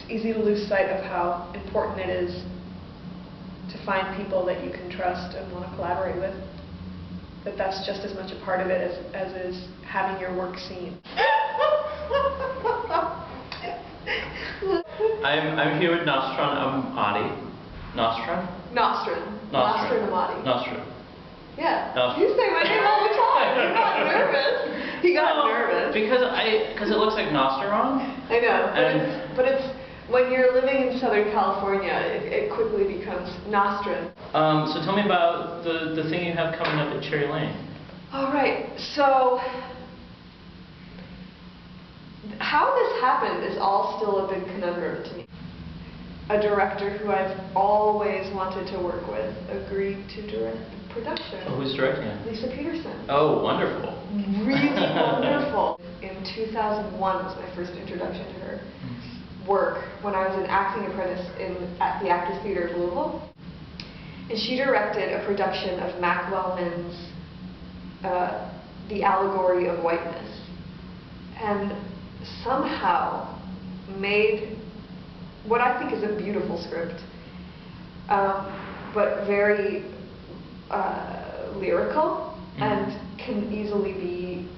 easy to lose sight of how important it is to find people that you can trust and want to collaborate with. That's just as much a part of it as is having your work seen. I'm here with Nastaran Ahmadi. Nastaran Ahmadi. Nastaran. Yeah. Nastaran. You say my name all the time. You got nervous. He got nervous. Because it looks like Nastaran. I know, but it's when you're living in Southern California, it quickly becomes Nastaran. So tell me about the thing you have coming up at Cherry Lane. All right. So how this happened is all still a big conundrum to me. A director who I've always wanted to work with agreed to direct the production. Oh, who's directing it? Lisa Peterson. Oh, wonderful. Really wonderful. In 2001 was my first introduction to her work when I was an acting apprentice at the Actors Theatre of Louisville. And she directed a production of Mac Wellman's The Allegory of Whiteness. And somehow made what I think is a beautiful script, but very lyrical and can easily be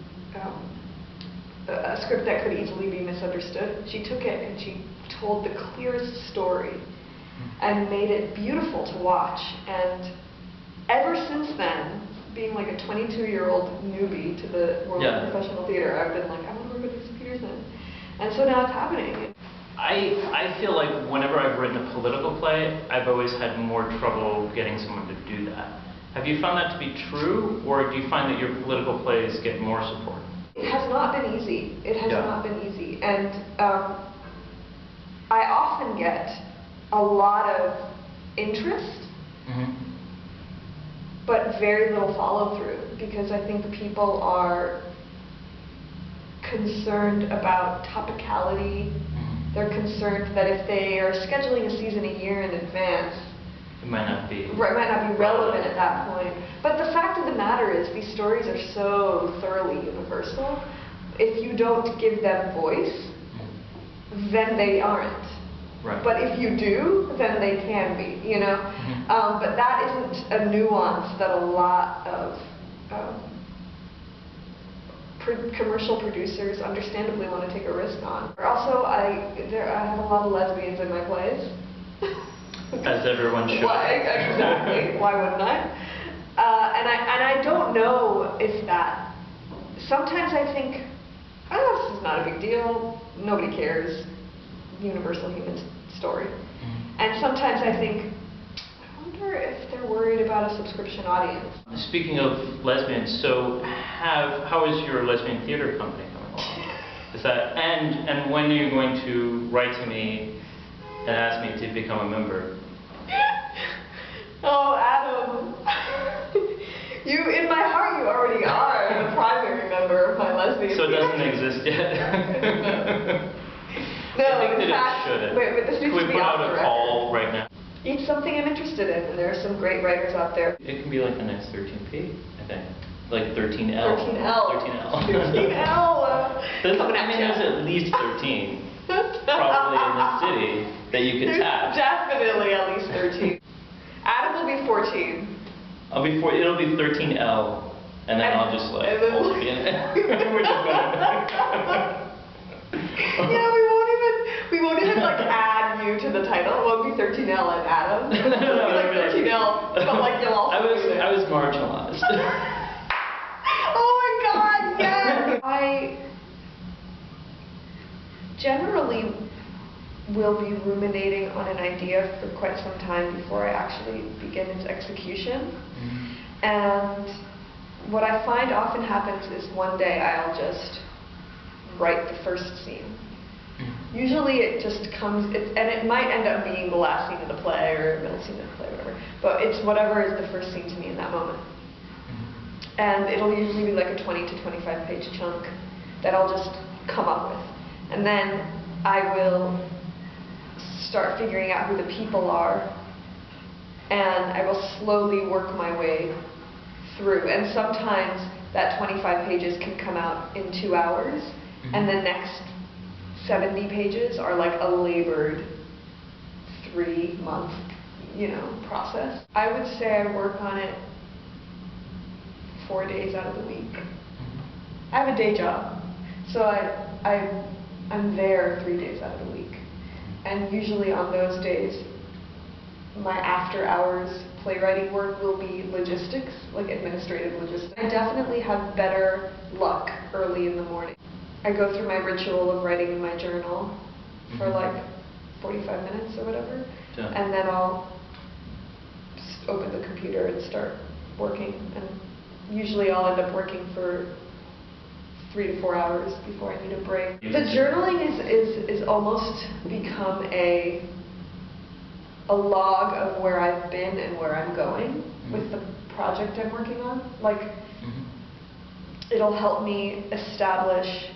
a script that could easily be misunderstood. She took it and she told the clearest story and made it beautiful to watch. And ever since then, being like a 22-year-old newbie to the world of professional theater, I've been like, I want to work with Lisa Peterson. And so now it's happening. I feel like whenever I've written a political play, I've always had more trouble getting someone to do that. Have you found that to be true, or do you find that your political plays get more support? It has not been easy. It has not been easy. And I often get a lot of interest, but very little follow-through, because I think people are concerned about topicality. They're concerned that if they are scheduling a season a year in advance, it might not be relevant at that point. But the fact of the matter is, these stories are so thoroughly universal. If you don't give them voice, then they aren't. Right. But if you do, then they can be, you know? But that isn't a nuance that a lot of commercial producers understandably want to take a risk on. Also, I have a lot of lesbians in my plays. As everyone should. Exactly. Why wouldn't I? And I don't know if that. Sometimes I think, oh, this is not a big deal. Nobody cares. Universal human story. And sometimes I think, I wonder if they're worried about a subscription audience. Speaking of lesbians, so how is your lesbian theater company coming along? Is that and when are you going to write to me and ask me to become a member? Oh, Adam. In my heart, you already are the primary member of my lesbian So it doesn't exist yet? No, I think in fact, it should. Wait, this needs Can we to be put off out the a record. call right now? It's something I'm interested in, and there are some great writers out there. It can be like the next 13P, I think. Like 13L. 13L. 13L. 13L. There's at least 13 probably in the city that you could tap. Definitely at least 13. Adam will be 14. It'll be 13L, and then I'll just like hold it in. We're just gonna. Yeah, we won't even like add you to the title. It won't be 13L and Adam. It'll be like 13L, but like you'll also I was marginalized. Oh my God, yes! I generally will be ruminating on an idea for quite some time before I actually begin its execution. And what I find often happens is one day I'll just write the first scene. Usually it just comes, and it might end up being the last scene of the play or middle scene of the play, whatever. But it's whatever is the first scene to me in that moment. And it'll usually be like a 20 to 25 page chunk that I'll just come up with. And then I will start figuring out who the people are, and I will slowly work my way through. And sometimes that 25 pages can come out in 2 hours, and the next 70 pages are like a labored 3-month, process. I would say I work on it 4 days out of the week. I have a day job, so I'm there 3 days out of the week. And usually on those days, my after-hours playwriting work will be logistics, like administrative logistics. I definitely have better luck early in the morning. I go through my ritual of writing in my journal for like 45 minutes or whatever, and then I'll just open the computer and start working. And usually I'll end up working for 3 to 4 hours before I need a break. The journaling is almost become a log of where I've been and where I'm going with the project I'm working on. Like, it'll help me establish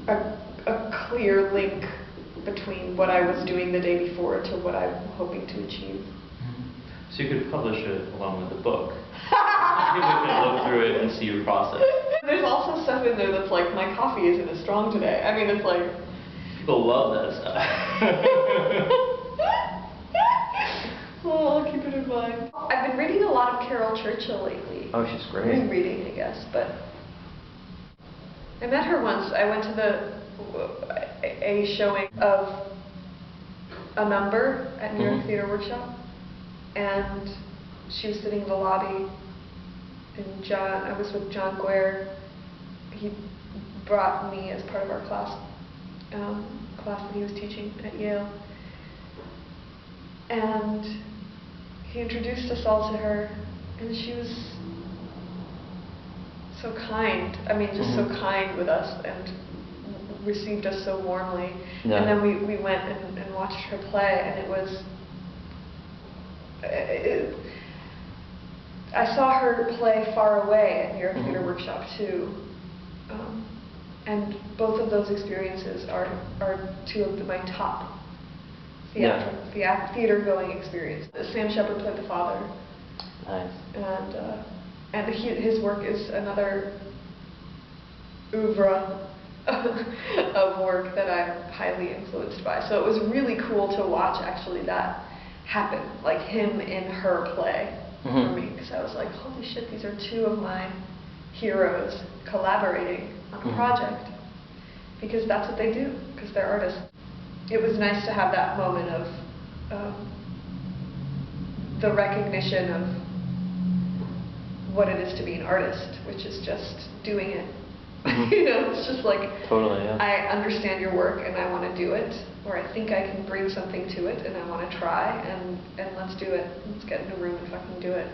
a clear link between what I was doing the day before to what I'm hoping to achieve. So you could publish it along with the book. People can look through it and see your process. There's also stuff in there that's like, my coffee isn't as strong today. I mean, it's like... People love that stuff. Oh, I'll keep it in mind. I've been reading a lot of Carol Churchill lately. Oh, she's great. Rereading, I guess, but... I met her once. I went to a showing of A Number at New York Theater Workshop, and she was sitting in the lobby, and I was with John Guare. He brought me as part of our class that he was teaching at Yale, and he introduced us all to her, and she was so kind. I mean, just so kind with us, and received us so warmly. Yeah. And then we went and watched her play, and it was... I saw her play Far Away at New York Theater Workshop too, and both of those experiences are two of my top theater-going experiences. Sam Shepard played the father. Nice. And his work is another oeuvre of work that I'm highly influenced by. So it was really cool to watch actually that happen, like him in her play for me, because I was like, holy shit, these are two of my heroes collaborating on a project, because that's what they do, because they're artists. It was nice to have that moment of the recognition of what it is to be an artist, which is just doing it. It's just like, totally, yeah. I understand your work and I want to do it, or I think I can bring something to it and I want to try, and let's do it. Let's get in a room and fucking do it.